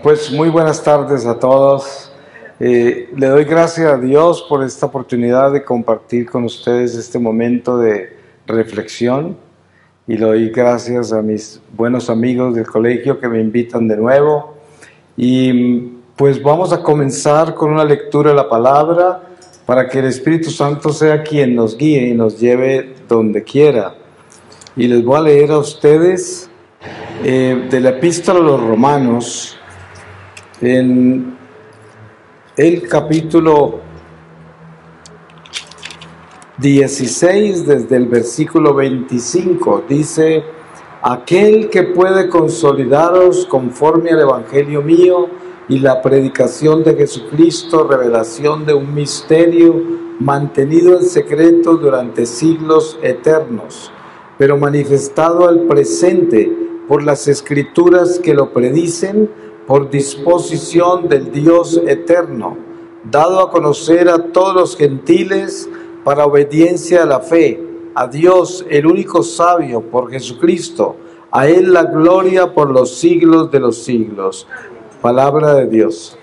Pues muy buenas tardes a todos. Le doy gracias a Dios por esta oportunidad de compartir con ustedes este momento de reflexión y le doy gracias a mis buenos amigos del colegio que me invitan de nuevo. Y pues vamos a comenzar con una lectura de la palabra para que el Espíritu Santo sea quien nos guíe y nos lleve donde quiera. Y les voy a leer a ustedes de la Epístola a los Romanos, en el capítulo 16, desde el versículo 25, dice: aquel que puede consolidaros conforme al Evangelio mío y la predicación de Jesucristo, revelación de un misterio mantenido en secreto durante siglos eternos, pero manifestado al presente por las Escrituras que lo predicen, por disposición del Dios eterno, dado a conocer a todos los gentiles para obediencia a la fe, a Dios, el único sabio, por Jesucristo, a Él la gloria por los siglos de los siglos. Palabra de Dios.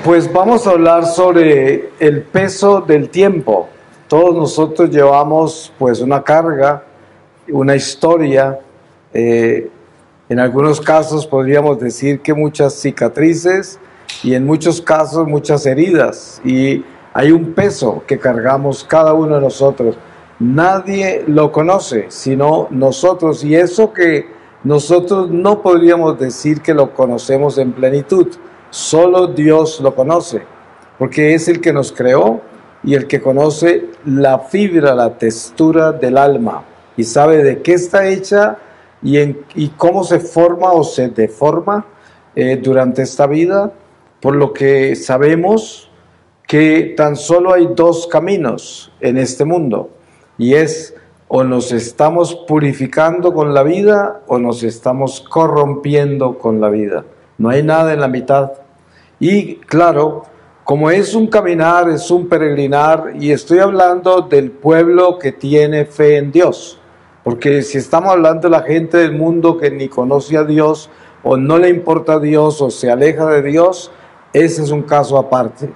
Pues vamos a hablar sobre el peso del tiempo. Todos nosotros llevamos pues una carga, una historia, en algunos casos podríamos decir que muchas cicatrices y en muchos casos muchas heridas, y hay un peso que cargamos cada uno de nosotros. Nadie lo conoce sino nosotros, y eso que nosotros no podríamos decir que lo conocemos en plenitud, solo Dios lo conoce, porque es el que nos creó y el que conoce la fibra, la textura del alma, y sabe de qué está hecha y cómo se forma o se deforma durante esta vida, por lo que sabemos que tan solo hay dos caminos en este mundo, y es: o nos estamos purificando con la vida o nos estamos corrompiendo con la vida. No hay nada en la mitad. Y claro, como es un caminar, es un peregrinar, y estoy hablando del pueblo que tiene fe en Dios, porque si estamos hablando de la gente del mundo que ni conoce a Dios, o no le importa a Dios, o se aleja de Dios, ese es un caso aparte.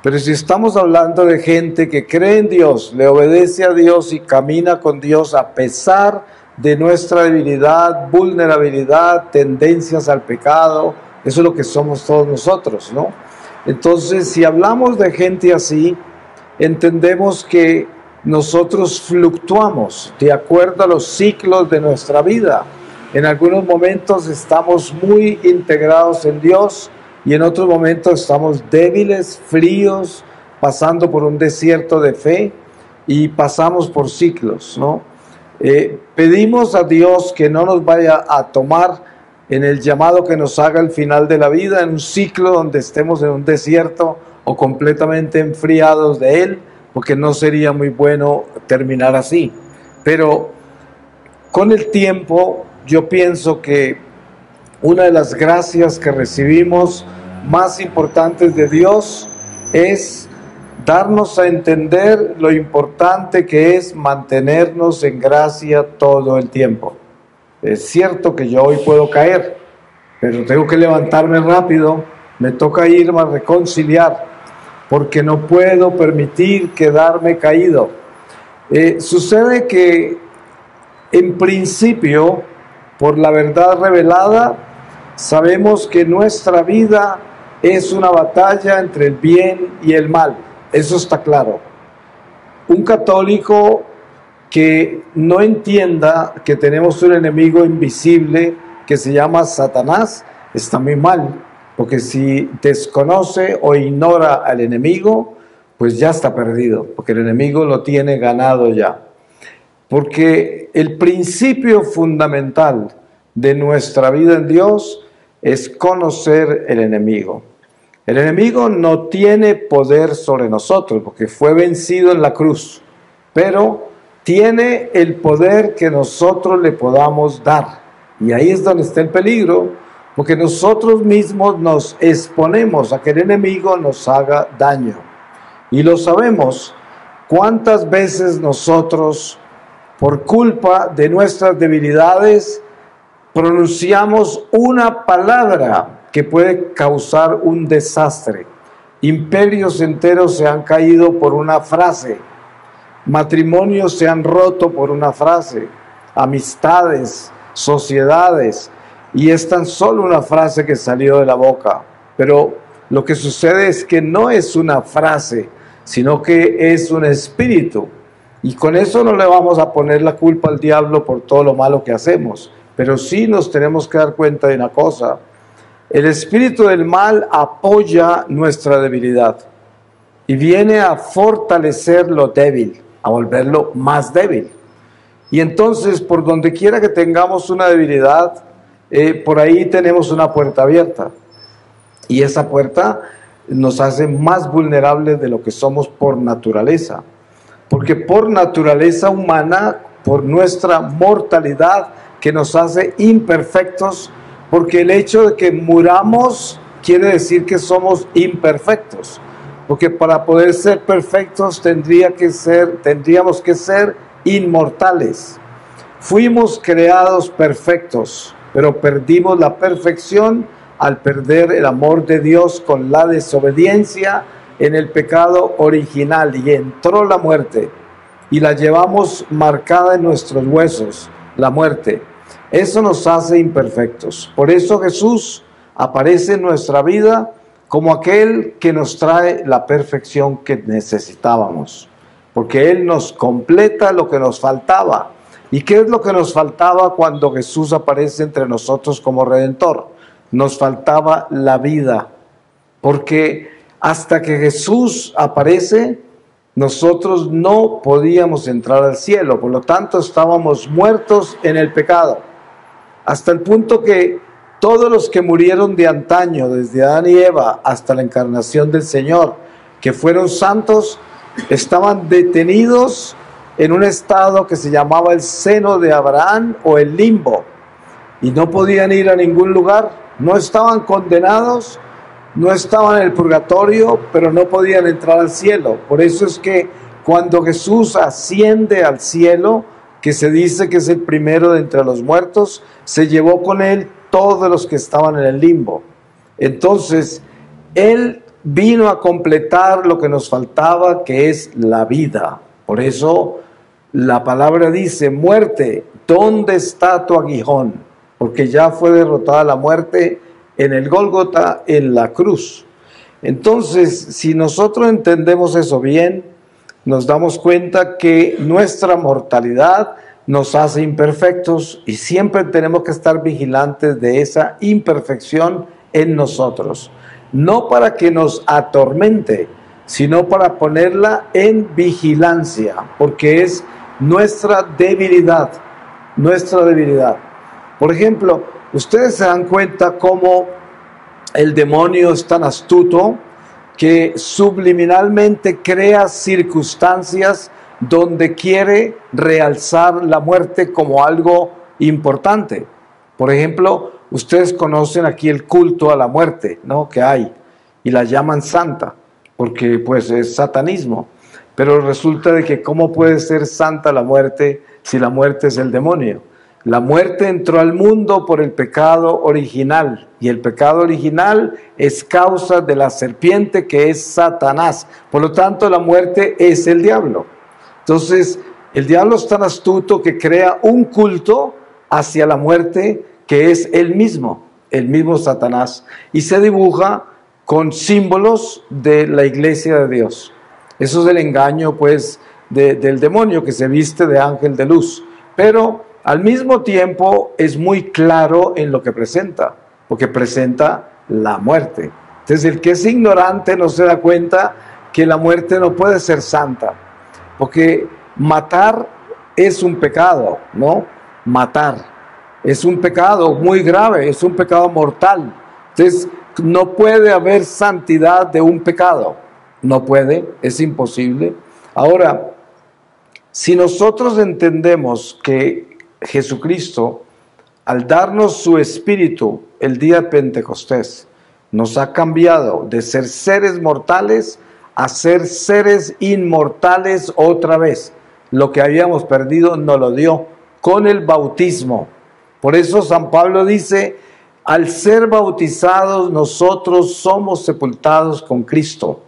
Pero si estamos hablando de gente que cree en Dios, le obedece a Dios y camina con Dios a pesar de nuestra debilidad, vulnerabilidad, tendencias al pecado, eso es lo que somos todos nosotros, ¿no? Entonces, si hablamos de gente así, entendemos que nosotros fluctuamos de acuerdo a los ciclos de nuestra vida. En algunos momentos estamos muy integrados en Dios, y en otros momentos estamos débiles, fríos, pasando por un desierto de fe, y pasamos por ciclos, ¿no? Pedimos a Dios que no nos vaya a tomar en el llamado que nos haga al final de la vida, en un ciclo donde estemos en un desierto o completamente enfriados de Él, porque no sería muy bueno terminar así. Pero con el tiempo yo pienso que una de las gracias que recibimos más importantes de Dios es darnos a entender lo importante que es mantenernos en gracia todo el tiempo. Es cierto que yo hoy puedo caer, pero tengo que levantarme rápido, me toca irme a reconciliar, porque no puedo permitir quedarme caído. Sucede que en principio, por la verdad revelada, sabemos que nuestra vida es una batalla entre el bien y el mal. Eso está claro. Un católico que no entienda que tenemos un enemigo invisible que se llama Satanás está muy mal, porque si desconoce o ignora al enemigo, pues ya está perdido, porque el enemigo lo tiene ganado ya. Porque el principio fundamental de nuestra vida en Dios es conocer el enemigo. El enemigo no tiene poder sobre nosotros, porque fue vencido en la cruz, pero tiene el poder que nosotros le podamos dar. Y ahí es donde está el peligro, porque nosotros mismos nos exponemos a que el enemigo nos haga daño. Y lo sabemos. ¿Cuántas veces nosotros, por culpa de nuestras debilidades, pronunciamos una palabra que puede causar un desastre. Imperios enteros se han caído por una frase, matrimonios se han roto por una frase, amistades, sociedades, y es tan solo una frase que salió de la boca. Pero lo que sucede es que no es una frase, sino que es un espíritu. Y con eso no le vamos a poner la culpa al diablo por todo lo malo que hacemos. Pero sí nos tenemos que dar cuenta de una cosa. El espíritu del mal apoya nuestra debilidad y viene a fortalecer lo débil, a volverlo más débil. Y entonces, por donde quiera que tengamos una debilidad, por ahí tenemos una puerta abierta. Y esa puerta nos hace más vulnerables de lo que somos por naturaleza. Porque por naturaleza humana, por nuestra mortalidad que nos hace imperfectos, porque el hecho de que muramos quiere decir que somos imperfectos. Porque para poder ser perfectos tendríamos que ser inmortales. Fuimos creados perfectos, pero perdimos la perfección al perder el amor de Dios con la desobediencia en el pecado original, y entró la muerte y la llevamos marcada en nuestros huesos, la muerte. Eso nos hace imperfectos. Por eso Jesús aparece en nuestra vida como aquel que nos trae la perfección que necesitábamos, porque Él nos completa lo que nos faltaba. ¿Y qué es lo que nos faltaba cuando Jesús aparece entre nosotros como Redentor? Nos faltaba la vida, porque hasta que Jesús aparece, nosotros no podíamos entrar al cielo. Por lo tanto, estábamos muertos en el pecado, hasta el punto que todos los que murieron de antaño, desde Adán y Eva hasta la encarnación del Señor, que fueron santos, estaban detenidos en un estado que se llamaba el seno de Abraham o el limbo, y no podían ir a ningún lugar. No estaban condenados, no estaban en el purgatorio, pero no podían entrar al cielo. Por eso es que cuando Jesús asciende al cielo, que se dice que es el primero de entre los muertos, se llevó con Él todos los que estaban en el limbo. Entonces, Él vino a completar lo que nos faltaba, que es la vida. Por eso la palabra dice: muerte, ¿dónde está tu aguijón? Porque ya fue derrotada la muerte en el Gólgota, en la cruz. Entonces, si nosotros entendemos eso bien, nos damos cuenta que nuestra mortalidad nos hace imperfectos, y siempre tenemos que estar vigilantes de esa imperfección en nosotros. No para que nos atormente, sino para ponerla en vigilancia, porque es nuestra debilidad, nuestra debilidad. Por ejemplo, ustedes se dan cuenta cómo el demonio es tan astuto que subliminalmente crea circunstancias donde quiere realzar la muerte como algo importante. Por ejemplo, ustedes conocen aquí el culto a la muerte, ¿no?, que hay, y la llaman santa, porque pues es satanismo. Pero resulta de que ¿cómo puede ser santa la muerte si la muerte es el demonio? La muerte entró al mundo por el pecado original, y el pecado original es causa de la serpiente, que es Satanás. Por lo tanto, la muerte es el diablo. Entonces, el diablo es tan astuto que crea un culto hacia la muerte que es el mismo Satanás, y se dibuja con símbolos de la iglesia de Dios. Eso es el engaño, pues, del demonio, que se viste de ángel de luz. Pero al mismo tiempo es muy claro en lo que presenta, porque presenta la muerte. Entonces, el que es ignorante no se da cuenta que la muerte no puede ser santa, porque matar es un pecado, ¿no? Matar es un pecado muy grave, es un pecado mortal. Entonces, no puede haber santidad de un pecado. No puede, es imposible. Ahora, si nosotros entendemos que Jesucristo, al darnos su Espíritu el día de Pentecostés, nos ha cambiado de ser seres mortales a ser seres inmortales otra vez. Lo que habíamos perdido nos lo dio con el bautismo. Por eso San Pablo dice, al ser bautizados nosotros somos sepultados con Cristo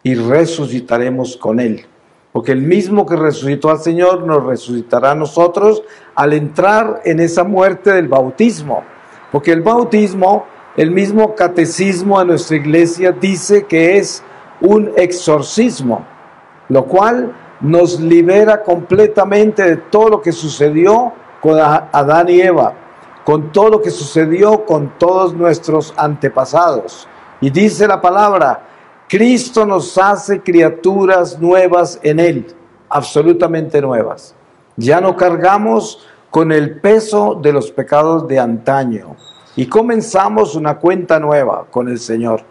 y resucitaremos con Él. Porque el mismo que resucitó al Señor nos resucitará a nosotros al entrar en esa muerte del bautismo. Porque el bautismo, el mismo catecismo de nuestra iglesia dice que es un exorcismo, lo cual nos libera completamente de todo lo que sucedió con Adán y Eva, con todo lo que sucedió con todos nuestros antepasados. Y dice la palabra, Cristo nos hace criaturas nuevas en Él, absolutamente nuevas. Ya no cargamos con el peso de los pecados de antaño y comenzamos una cuenta nueva con el Señor.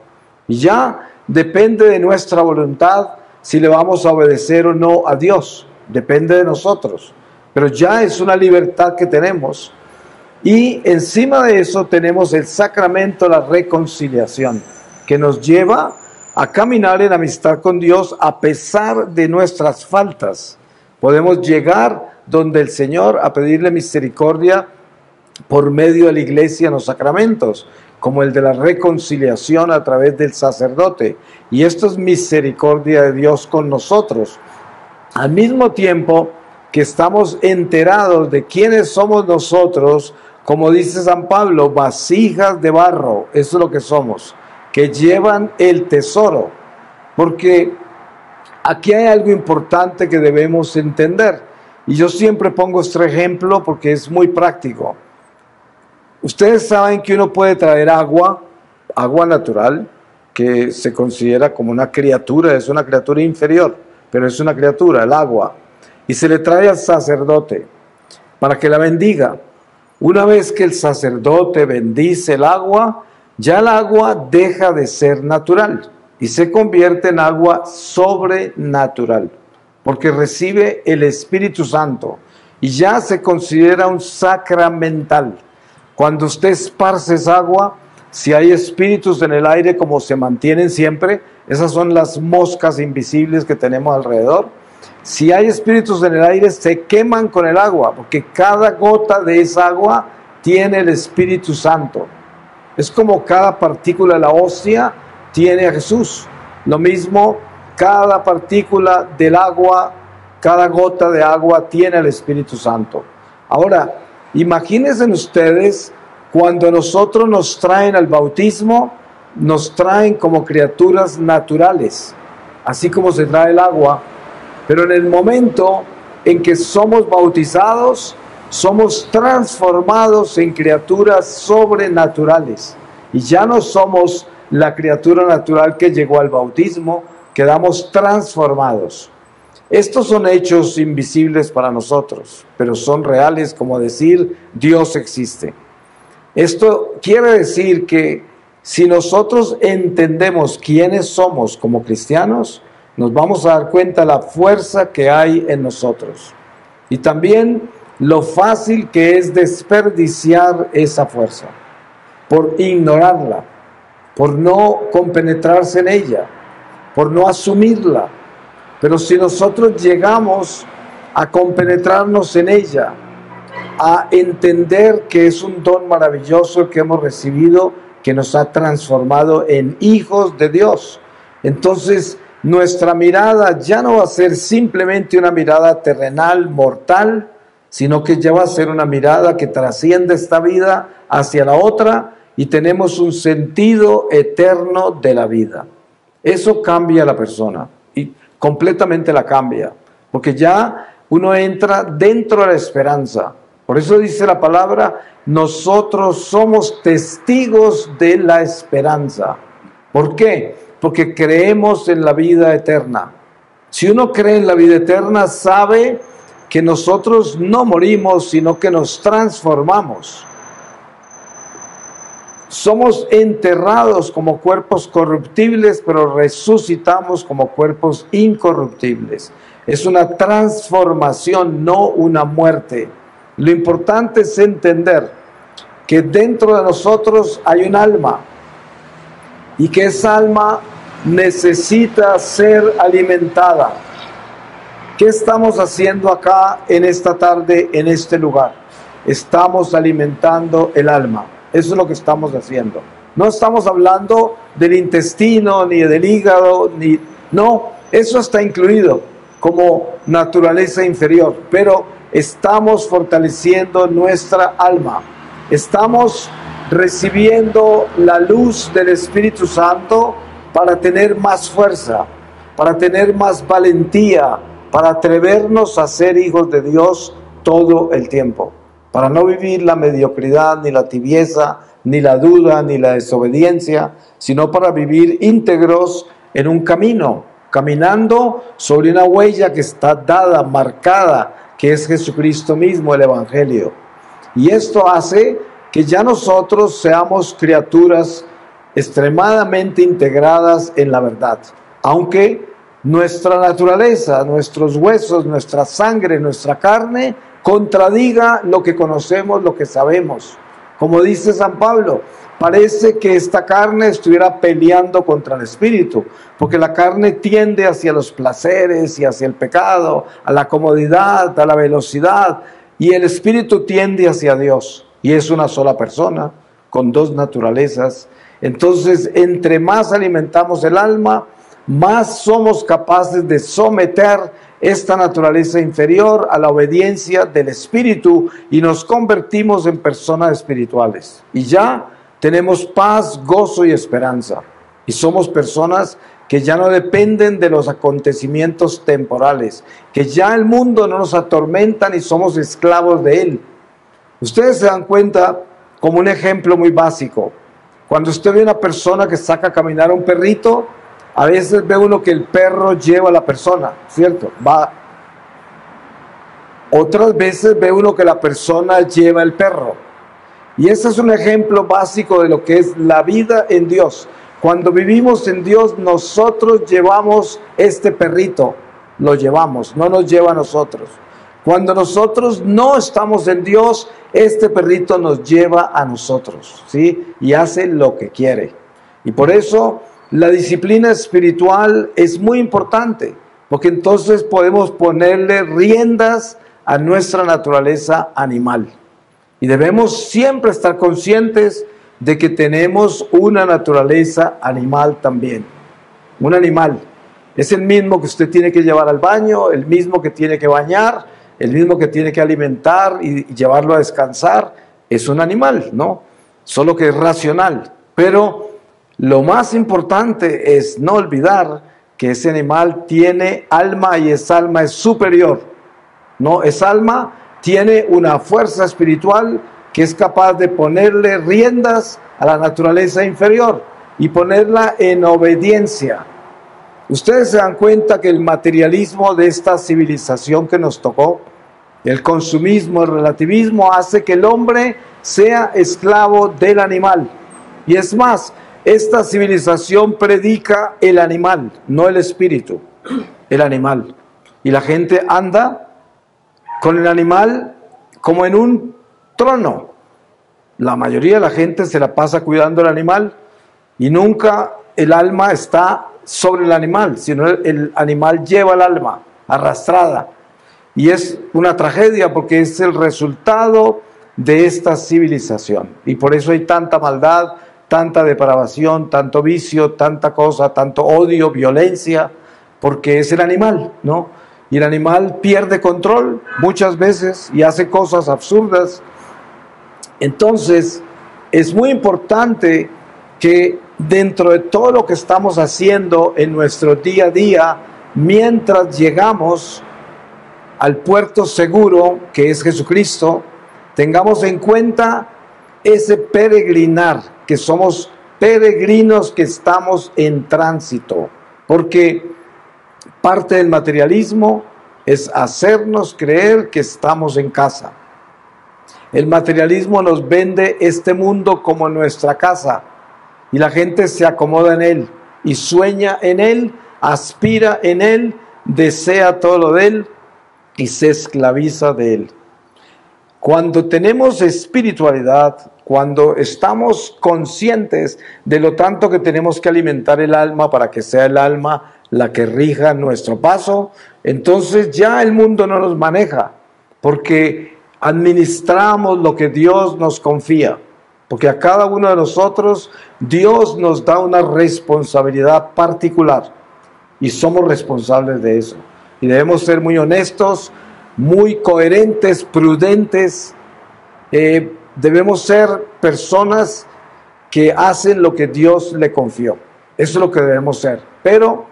Y ya depende de nuestra voluntad si le vamos a obedecer o no a Dios, depende de nosotros, pero ya es una libertad que tenemos. Y encima de eso tenemos el sacramento de la reconciliación, que nos lleva a caminar en amistad con Dios a pesar de nuestras faltas. Podemos llegar donde el Señor a pedirle misericordia por medio de la iglesia en los sacramentos, como el de la reconciliación a través del sacerdote. Y esto es misericordia de Dios con nosotros. Al mismo tiempo que estamos enterados de quiénes somos nosotros, como dice San Pablo, vasijas de barro, eso es lo que somos, que llevan el tesoro. Porque aquí hay algo importante que debemos entender. Y yo siempre pongo este ejemplo porque es muy práctico. Ustedes saben que uno puede traer agua natural, que se considera como una criatura, es una criatura inferior, pero es una criatura, el agua. Y se le trae al sacerdote para que la bendiga. Una vez que el sacerdote bendice el agua, ya el agua deja de ser natural y se convierte en agua sobrenatural, porque recibe el Espíritu Santo y ya se considera un sacramental. Cuando usted esparce esa agua, si hay espíritus en el aire como se mantienen siempre, esas son las moscas invisibles que tenemos alrededor. Si hay espíritus en el aire, se queman con el agua, porque cada gota de esa agua tiene el Espíritu Santo. Es como cada partícula de la hostia tiene a Jesús. Lo mismo, cada partícula del agua, cada gota de agua tiene al Espíritu Santo. Ahora, imagínense ustedes, cuando nosotros nos traen al bautismo, nos traen como criaturas naturales, así como se trae el agua, pero en el momento en que somos bautizados, somos transformados en criaturas sobrenaturales, y ya no somos la criatura natural que llegó al bautismo, quedamos transformados. Estos son hechos invisibles para nosotros, pero son reales, como decir Dios existe. Esto quiere decir que si nosotros entendemos quiénes somos como cristianos, nos vamos a dar cuenta de la fuerza que hay en nosotros y también lo fácil que es desperdiciar esa fuerza por ignorarla, por no compenetrarse en ella, por no asumirla. Pero si nosotros llegamos a compenetrarnos en ella, a entender que es un don maravilloso que hemos recibido, que nos ha transformado en hijos de Dios, entonces nuestra mirada ya no va a ser simplemente una mirada terrenal, mortal, sino que ya va a ser una mirada que trasciende esta vida hacia la otra y tenemos un sentido eterno de la vida. Eso cambia a la persona y completamente la cambia, porque ya uno entra dentro de la esperanza. Por eso dice la palabra, nosotros somos testigos de la esperanza. ¿Por qué? Porque creemos en la vida eterna. Si uno cree en la vida eterna, sabe que nosotros no morimos, sino que nos transformamos. Somos enterrados como cuerpos corruptibles, pero resucitamos como cuerpos incorruptibles. Es una transformación, no una muerte. Lo importante es entender que dentro de nosotros hay un alma y que esa alma necesita ser alimentada. ¿Qué estamos haciendo acá en esta tarde, en este lugar? estamos alimentando el alma. Eso es lo que estamos haciendo. No estamos hablando del intestino, ni del hígado, no, eso está incluido como naturaleza inferior, pero estamos fortaleciendo nuestra alma. Estamos recibiendo la luz del Espíritu Santo para tener más fuerza, para tener más valentía, para atrevernos a ser hijos de Dios todo el tiempo, para no vivir la mediocridad, ni la tibieza, ni la duda, ni la desobediencia, sino para vivir íntegros en un camino, caminando sobre una huella que está dada, marcada, que es Jesucristo mismo, el Evangelio. Y esto hace que ya nosotros seamos criaturas extremadamente integradas en la verdad, aunque nuestra naturaleza, nuestros huesos, nuestra sangre, nuestra carne contradiga lo que conocemos, lo que sabemos. Como dice San Pablo, parece que esta carne estuviera peleando contra el espíritu, porque la carne tiende hacia los placeres y hacia el pecado, a la comodidad, a la velocidad, y el espíritu tiende hacia Dios, y es una sola persona, con dos naturalezas. Entonces, entre más alimentamos el alma, más somos capaces de someter esta naturaleza inferior a la obediencia del Espíritu y nos convertimos en personas espirituales. Y ya tenemos paz, gozo y esperanza. Y somos personas que ya no dependen de los acontecimientos temporales, que ya el mundo no nos atormenta ni somos esclavos de él. Ustedes se dan cuenta, como un ejemplo muy básico, cuando usted ve a una persona que saca a caminar a un perrito, a veces ve uno que el perro lleva a la persona, ¿cierto? Va. Otras veces ve uno que la persona lleva el perro. Y ese es un ejemplo básico de lo que es la vida en Dios. Cuando vivimos en Dios, nosotros llevamos este perrito, lo llevamos, no nos lleva a nosotros. Cuando nosotros no estamos en Dios, este perrito nos lleva a nosotros, ¿sí? Y hace lo que quiere. Y por eso la disciplina espiritual es muy importante, porque entonces podemos ponerle riendas a nuestra naturaleza animal. Y debemos siempre estar conscientes de que tenemos una naturaleza animal también. Un animal es el mismo que usted tiene que llevar al baño, el mismo que tiene que bañar, el mismo que tiene que alimentar y llevarlo a descansar. Es un animal, ¿no? Solo que es racional. Pero lo más importante es no olvidar que ese animal tiene alma y esa alma es superior. No, esa alma tiene una fuerza espiritual que es capaz de ponerle riendas a la naturaleza inferior y ponerla en obediencia. Ustedes se dan cuenta que el materialismo de esta civilización que nos tocó, el consumismo, el relativismo, hace que el hombre sea esclavo del animal. Y es más, esta civilización predica el animal, no el espíritu, el animal. Y la gente anda con el animal como en un trono. La mayoría de la gente se la pasa cuidando el animal y nunca el alma está sobre el animal, sino el animal lleva el alma arrastrada. Y es una tragedia porque es el resultado de esta civilización. Y por eso hay tanta maldad, tanta depravación, tanto vicio, tanta cosa, tanto odio, violencia, porque es el animal, ¿no? Y el animal pierde control muchas veces y hace cosas absurdas. Entonces, es muy importante que dentro de todo lo que estamos haciendo en nuestro día a día, mientras llegamos al puerto seguro que es Jesucristo, tengamos en cuenta ese peregrinar, que somos peregrinos que estamos en tránsito, porque parte del materialismo es hacernos creer que estamos en casa. El materialismo nos vende este mundo como nuestra casa y la gente se acomoda en él y sueña en él, aspira en él, desea todo lo de él y se esclaviza de él. Cuando tenemos espiritualidad, cuando estamos conscientes de lo tanto que tenemos que alimentar el alma para que sea el alma la que rija nuestro paso, entonces ya el mundo no nos maneja, porque administramos lo que Dios nos confía, porque a cada uno de nosotros Dios nos da una responsabilidad particular y somos responsables de eso. Y debemos ser muy honestos, muy coherentes, prudentes. Debemos ser personas que hacen lo que Dios le confió. Eso es lo que debemos ser. Pero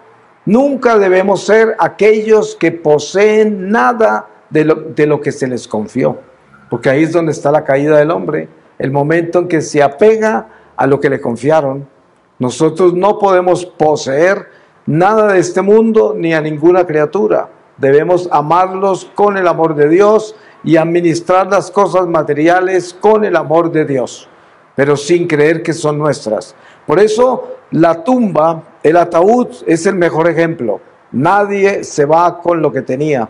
nunca debemos ser aquellos que poseen nada de lo que se les confió. Porque ahí es donde está la caída del hombre. El momento en que se apega a lo que le confiaron. Nosotros no podemos poseer nada de este mundo ni a ninguna criatura. Debemos amarlos con el amor de Dios y administrar las cosas materiales con el amor de Dios, pero sin creer que son nuestras. Por eso la tumba, el ataúd es el mejor ejemplo. Nadie se va con lo que tenía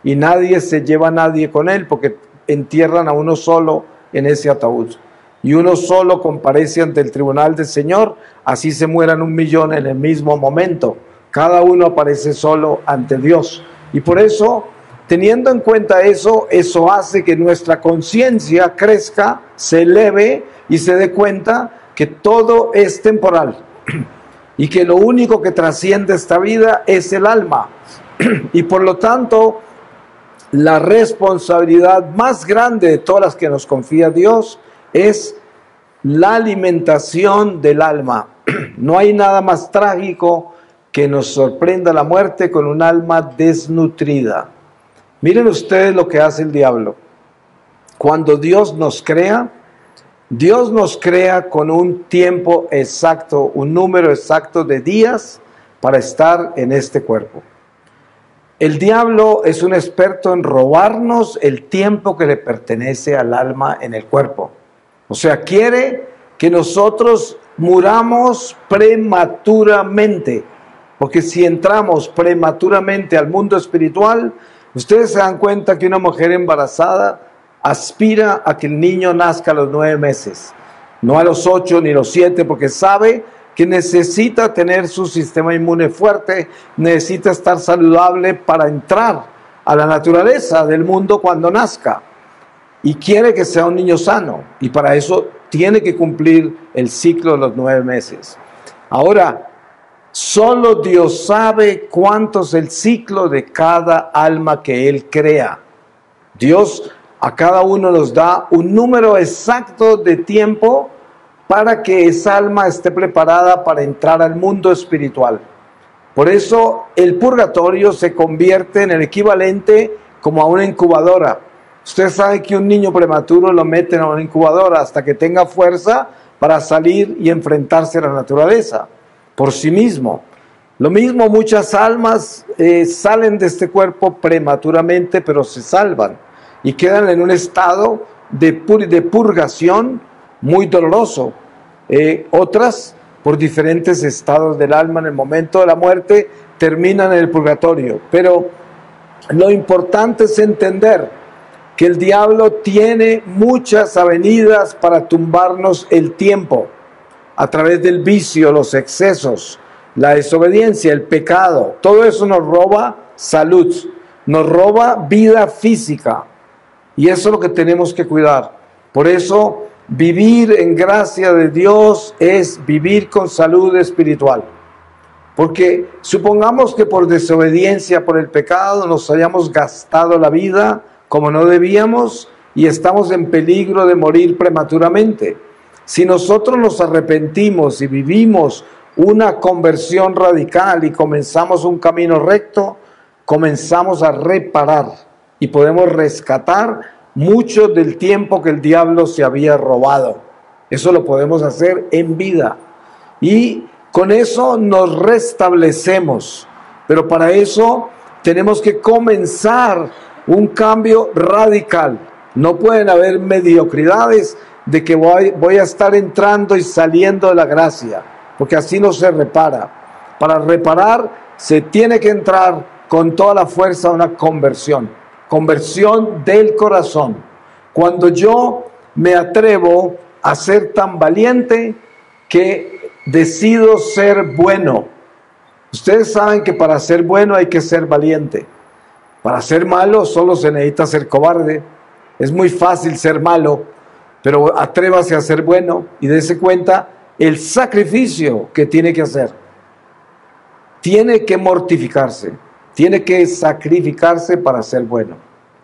y nadie se lleva a nadie con él, porque entierran a uno solo en ese ataúd. Y uno solo comparece ante el tribunal del Señor, así se mueran 1.000.000 en el mismo momento. Cada uno aparece solo ante Dios. Y por eso, teniendo en cuenta eso, eso hace que nuestra conciencia crezca, se eleve y se dé cuenta que todo es temporal y que lo único que trasciende esta vida es el alma. Y por lo tanto, la responsabilidad más grande de todas las que nos confía Dios es la alimentación del alma. No hay nada más trágico que nos sorprenda la muerte con un alma desnutrida. Miren ustedes lo que hace el diablo. Cuando Dios nos crea con un tiempo exacto, un número exacto de días para estar en este cuerpo. El diablo es un experto en robarnos el tiempo que le pertenece al alma en el cuerpo. O sea, quiere que nosotros muramos prematuramente. Porque si entramos prematuramente al mundo espiritual, ustedes se dan cuenta que una mujer embarazada aspira a que el niño nazca a los 9 meses, no a los 8 ni los 7, porque sabe que necesita tener su sistema inmune fuerte, necesita estar saludable para entrar a la naturaleza del mundo cuando nazca. Y quiere que sea un niño sano, y para eso tiene que cumplir el ciclo de los 9 meses. Ahora, solo Dios sabe cuánto es el ciclo de cada alma que Él crea. Dios a cada uno nos da un número exacto de tiempo para que esa alma esté preparada para entrar al mundo espiritual. Por eso el purgatorio se convierte en el equivalente como a una incubadora. Usted sabe que un niño prematuro lo meten a una incubadora hasta que tenga fuerza para salir y enfrentarse a la naturaleza por sí mismo. Lo mismo, muchas almas salen de este cuerpo prematuramente, pero se salvan y quedan en un estado de purgación muy doloroso. Otras, por diferentes estados del alma en el momento de la muerte, terminan en el purgatorio. Pero lo importante es entender que el diablo tiene muchas avenidas para tumbarnos el tiempo, a través del vicio, los excesos, la desobediencia, el pecado. Todo eso nos roba salud, nos roba vida física. Y eso es lo que tenemos que cuidar. Por eso, vivir en gracia de Dios es vivir con salud espiritual. Porque supongamos que por desobediencia, por el pecado, nos hayamos gastado la vida como no debíamos y estamos en peligro de morir prematuramente. Si nosotros nos arrepentimos y vivimos una conversión radical y comenzamos un camino recto, comenzamos a reparar y podemos rescatar mucho del tiempo que el diablo se había robado. Eso lo podemos hacer en vida y con eso nos restablecemos. Pero para eso tenemos que comenzar un cambio radical. No pueden haber mediocridades de que voy a estar entrando y saliendo de la gracia, porque así no se repara. Para reparar se tiene que entrar con toda la fuerza a una conversión del corazón. Cuando yo me atrevo a ser tan valiente que decido ser bueno. Ustedes saben que para ser bueno hay que ser valiente. Para ser malo solo se necesita ser cobarde. Es muy fácil ser malo, pero atrévase a ser bueno y dése cuenta el sacrificio que tiene que hacer. Tiene que mortificarse, tiene que sacrificarse para ser bueno.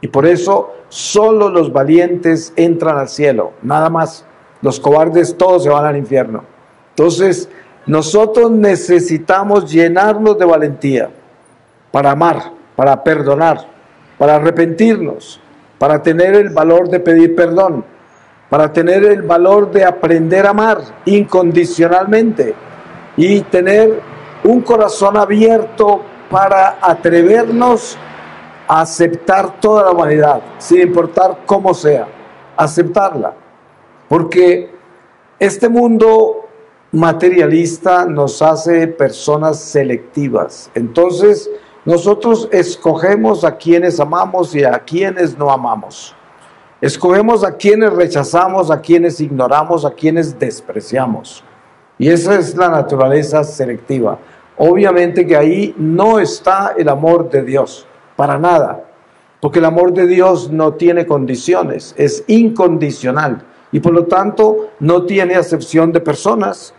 Y por eso solo los valientes entran al cielo, nada más. Los cobardes todos se van al infierno. Entonces, nosotros necesitamos llenarnos de valentía para amar, para perdonar, para arrepentirnos, para tener el valor de pedir perdón, para tener el valor de aprender a amar incondicionalmente y tener un corazón abierto para atrevernos a aceptar toda la humanidad, sin importar cómo sea, aceptarla. Porque este mundo materialista nos hace personas selectivas. Entonces, nosotros escogemos a quienes amamos y a quienes no amamos. Escogemos a quienes rechazamos, a quienes ignoramos, a quienes despreciamos. Y esa es la naturaleza selectiva. Obviamente que ahí no está el amor de Dios, para nada. Porque el amor de Dios no tiene condiciones, es incondicional. Y por lo tanto no tiene acepción de personas.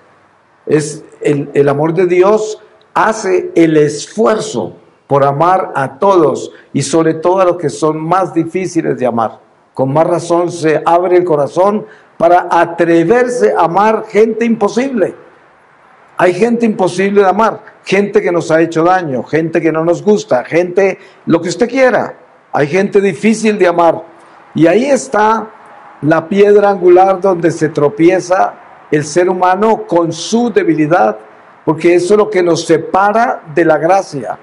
Es el amor de Dios hace el esfuerzo por amar a todos y sobre todo a los que son más difíciles de amar. Con más razón se abre el corazón para atreverse a amar gente imposible. Hay gente imposible de amar, gente que nos ha hecho daño, gente que no nos gusta, gente, lo que usted quiera. Hay gente difícil de amar. Y ahí está la piedra angular donde se tropieza el ser humano con su debilidad, porque eso es lo que nos separa de la gracia.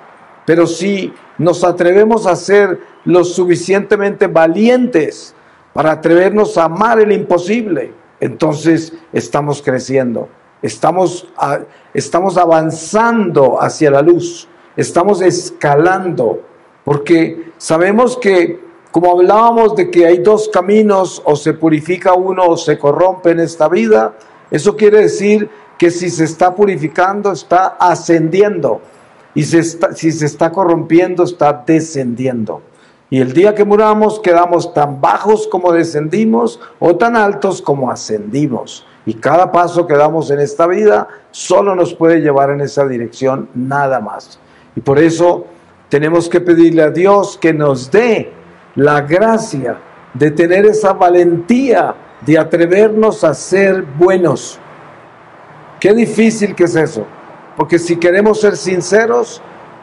Pero si nos atrevemos a ser lo suficientemente valientes para atrevernos a amar el imposible, entonces estamos creciendo, estamos avanzando hacia la luz, estamos escalando, porque sabemos que, como hablábamos de que hay dos caminos, o se purifica uno o se corrompe en esta vida, eso quiere decir que si se está purificando, está ascendiendo. Y si se está corrompiendo, está descendiendo. Y el día que muramos, quedamos tan bajos como descendimos o tan altos como ascendimos. Y cada paso que damos en esta vida solo nos puede llevar en esa dirección, nada más. Y por eso tenemos que pedirle a Dios que nos dé la gracia de tener esa valentía de atrevernos a ser buenos. Qué difícil que es eso. Porque si queremos ser sinceros,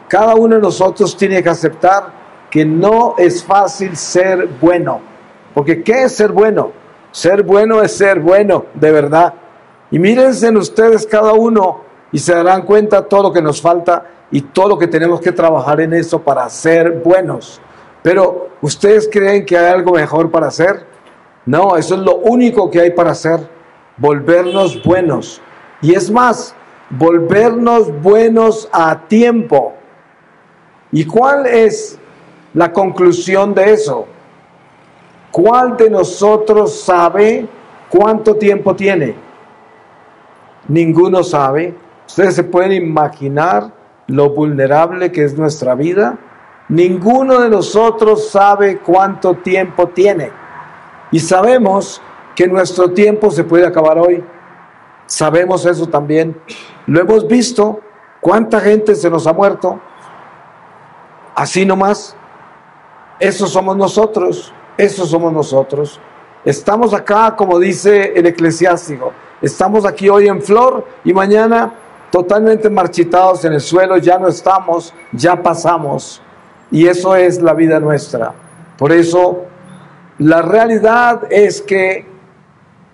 cada uno de nosotros tiene que aceptar que no es fácil ser bueno. Porque ¿qué es ser bueno? Ser bueno es ser bueno, de verdad. Y mírense en ustedes cada uno y se darán cuenta todo lo que nos falta y todo lo que tenemos que trabajar en eso para ser buenos. Pero ¿ustedes creen que hay algo mejor para hacer? No, eso es lo único que hay para hacer, volvernos buenos. Y es más, volvernos buenos a tiempo. ¿Y cuál es la conclusión de eso? ¿Cuál de nosotros sabe cuánto tiempo tiene? Ninguno sabe. Ustedes se pueden imaginar lo vulnerable que es nuestra vida. Ninguno de nosotros sabe cuánto tiempo tiene. Y sabemos que nuestro tiempo se puede acabar hoy. Sabemos eso también. Lo hemos visto. ¿Cuánta gente se nos ha muerto? Así nomás. Eso somos nosotros. Eso somos nosotros. Estamos acá, como dice el eclesiástico. Estamos aquí hoy en flor y mañana totalmente marchitados en el suelo. Ya no estamos, ya pasamos. Y eso es la vida nuestra. Por eso, la realidad es que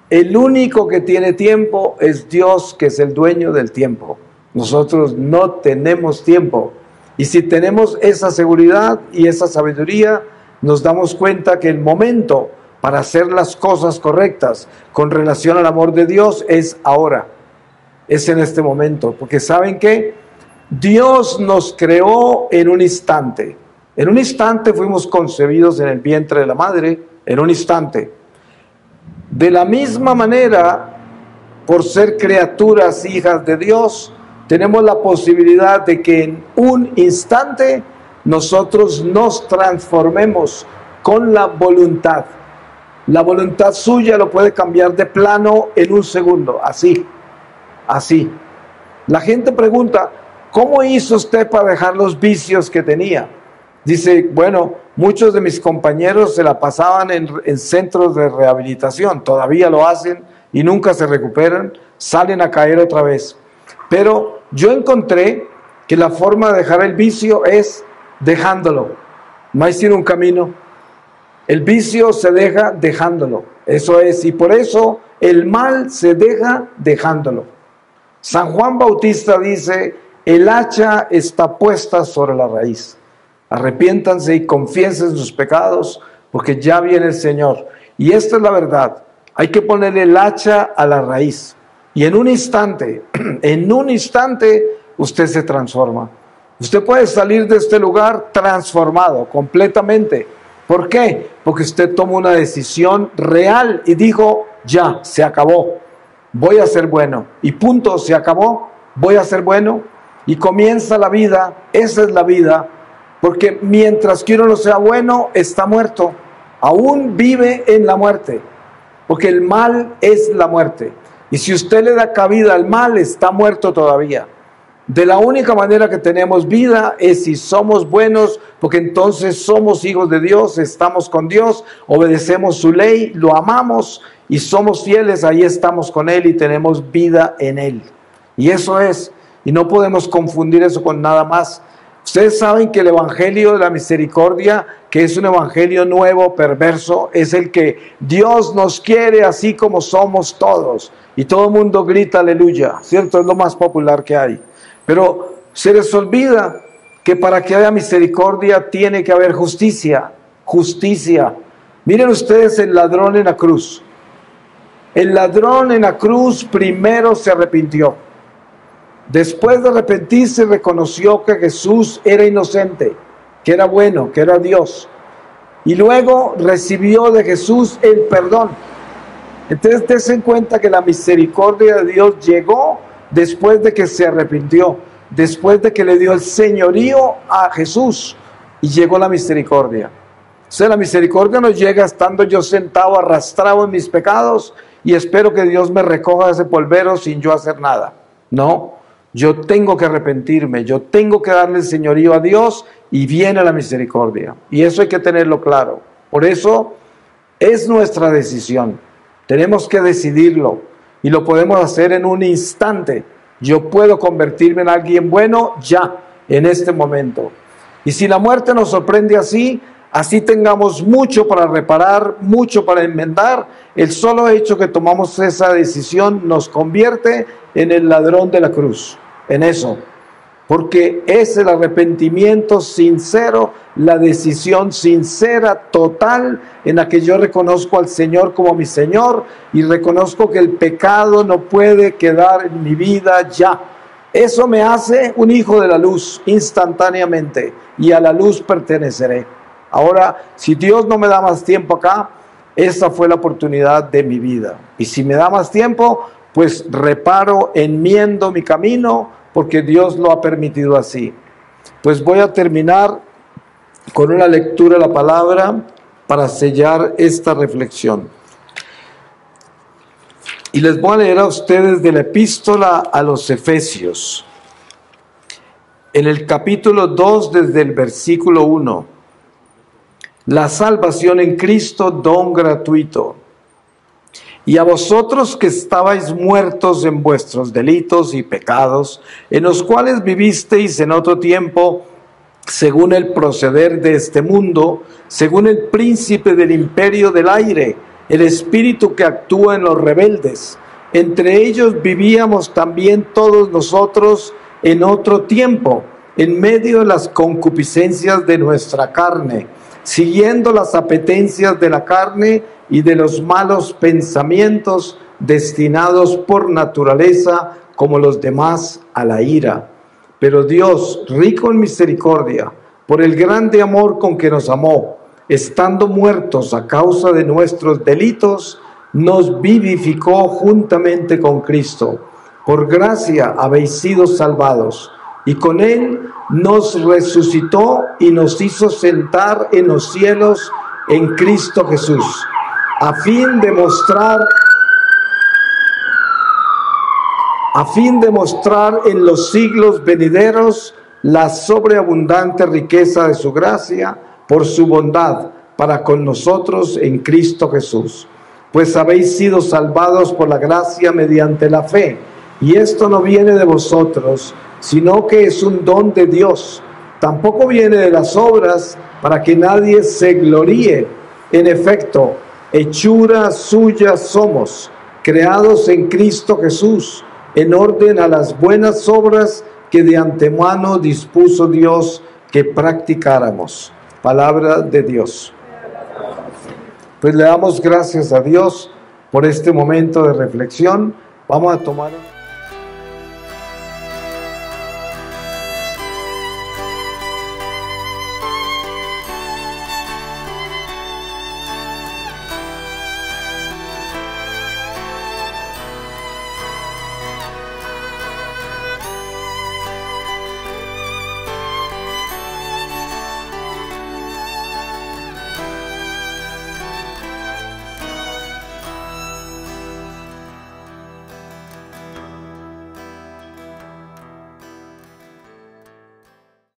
el único que tiene tiempo es Dios, que es el dueño del tiempo. Nosotros no tenemos tiempo. Y si tenemos esa seguridad y esa sabiduría, nos damos cuenta que el momento para hacer las cosas correctas con relación al amor de Dios es ahora. Es en este momento. Porque ¿saben qué? Dios nos creó en un instante. En un instante fuimos concebidos en el vientre de la madre. En un instante. De la misma manera, por ser criaturas hijas de Dios, tenemos la posibilidad de que en un instante nosotros nos transformemos con la voluntad. La voluntad suya lo puede cambiar de plano en un segundo, así, así. La gente pregunta, ¿cómo hizo usted para dejar los vicios que tenía? Dice, bueno, muchos de mis compañeros se la pasaban en centros de rehabilitación, todavía lo hacen y nunca se recuperan, salen a caer otra vez. Pero yo encontré que la forma de dejar el vicio es dejándolo. No hay sino un camino. El vicio se deja dejándolo. Eso es, y por eso el mal se deja dejándolo. San Juan Bautista dice, el hacha está puesta sobre la raíz. Arrepiéntanse y confiesen sus pecados, porque ya viene el Señor. Y esta es la verdad. Hay que ponerle el hacha a la raíz. Y en un instante, usted se transforma. Usted puede salir de este lugar transformado completamente. ¿Por qué? Porque usted tomó una decisión real y dijo, ya, se acabó. Voy a ser bueno. Y punto, se acabó. Voy a ser bueno. Y comienza la vida. Esa es la vida. Porque mientras que uno no sea bueno, está muerto. Aún vive en la muerte. Porque el mal es la muerte. Y si usted le da cabida al mal, está muerto todavía. De la única manera que tenemos vida es si somos buenos, porque entonces somos hijos de Dios, estamos con Dios, obedecemos su ley, lo amamos y somos fieles, ahí estamos con Él y tenemos vida en Él. Y eso es, y no podemos confundir eso con nada más. Ustedes saben que el Evangelio de la Misericordia, que es un evangelio nuevo, perverso, es el que Dios nos quiere así como somos todos. Y todo el mundo grita aleluya, ¿cierto? Es lo más popular que hay. Pero se les olvida que para que haya misericordia tiene que haber justicia. Justicia. Miren ustedes el ladrón en la cruz. El ladrón en la cruz primero se arrepintió. Después de arrepentirse reconoció que Jesús era inocente, que era bueno, que era Dios. Y luego recibió de Jesús el perdón. Entonces dense en cuenta que la misericordia de Dios llegó después de que se arrepintió, después de que le dio el señorío a Jesús y llegó la misericordia. O sea, la misericordia no llega estando yo sentado arrastrado en mis pecados y espero que Dios me recoja ese polvero sin yo hacer nada. No, yo tengo que arrepentirme, yo tengo que darle el señorío a Dios y viene la misericordia. Y eso hay que tenerlo claro. Por eso es nuestra decisión. Tenemos que decidirlo y lo podemos hacer en un instante. Yo puedo convertirme en alguien bueno ya, en este momento. Y si la muerte nos sorprende así, así tengamos mucho para reparar, mucho para enmendar, el solo hecho que tomamos esa decisión nos convierte en el ladrón de la cruz, en eso. Porque es el arrepentimiento sincero, la decisión sincera, total, en la que yo reconozco al Señor como mi Señor y reconozco que el pecado no puede quedar en mi vida ya. Eso me hace un hijo de la luz instantáneamente y a la luz perteneceré. Ahora, si Dios no me da más tiempo acá, esa fue la oportunidad de mi vida. Y si me da más tiempo, pues reparo, enmiendo mi camino, porque Dios lo ha permitido así. Pues voy a terminar con una lectura de la palabra para sellar esta reflexión. Y les voy a leer a ustedes de la epístola a los Efesios, en el capítulo 2, desde el versículo 1. La salvación en Cristo, don gratuito. Y a vosotros que estabais muertos en vuestros delitos y pecados, en los cuales vivisteis en otro tiempo, según el proceder de este mundo, según el príncipe del imperio del aire, el espíritu que actúa en los rebeldes. Entre ellos vivíamos también todos nosotros en otro tiempo, en medio de las concupiscencias de nuestra carne, siguiendo las apetencias de la carne y de los malos pensamientos destinados por naturaleza, como los demás, a la ira. Pero Dios, rico en misericordia, por el grande amor con que nos amó, estando muertos a causa de nuestros delitos, nos vivificó juntamente con Cristo. Por gracia habéis sido salvados, y con Él nos resucitó y nos hizo sentar en los cielos en Cristo Jesús, a fin de mostrar en los siglos venideros la sobreabundante riqueza de su gracia por su bondad para con nosotros en Cristo Jesús. Pues habéis sido salvados por la gracia mediante la fe, y esto no viene de vosotros, sino que es un don de Dios. Tampoco viene de las obras, para que nadie se gloríe. En efecto, hechura suya somos, creados en Cristo Jesús, en orden a las buenas obras que de antemano dispuso Dios que practicáramos. Palabra de Dios. Pues le damos gracias a Dios por este momento de reflexión. Vamos a tomar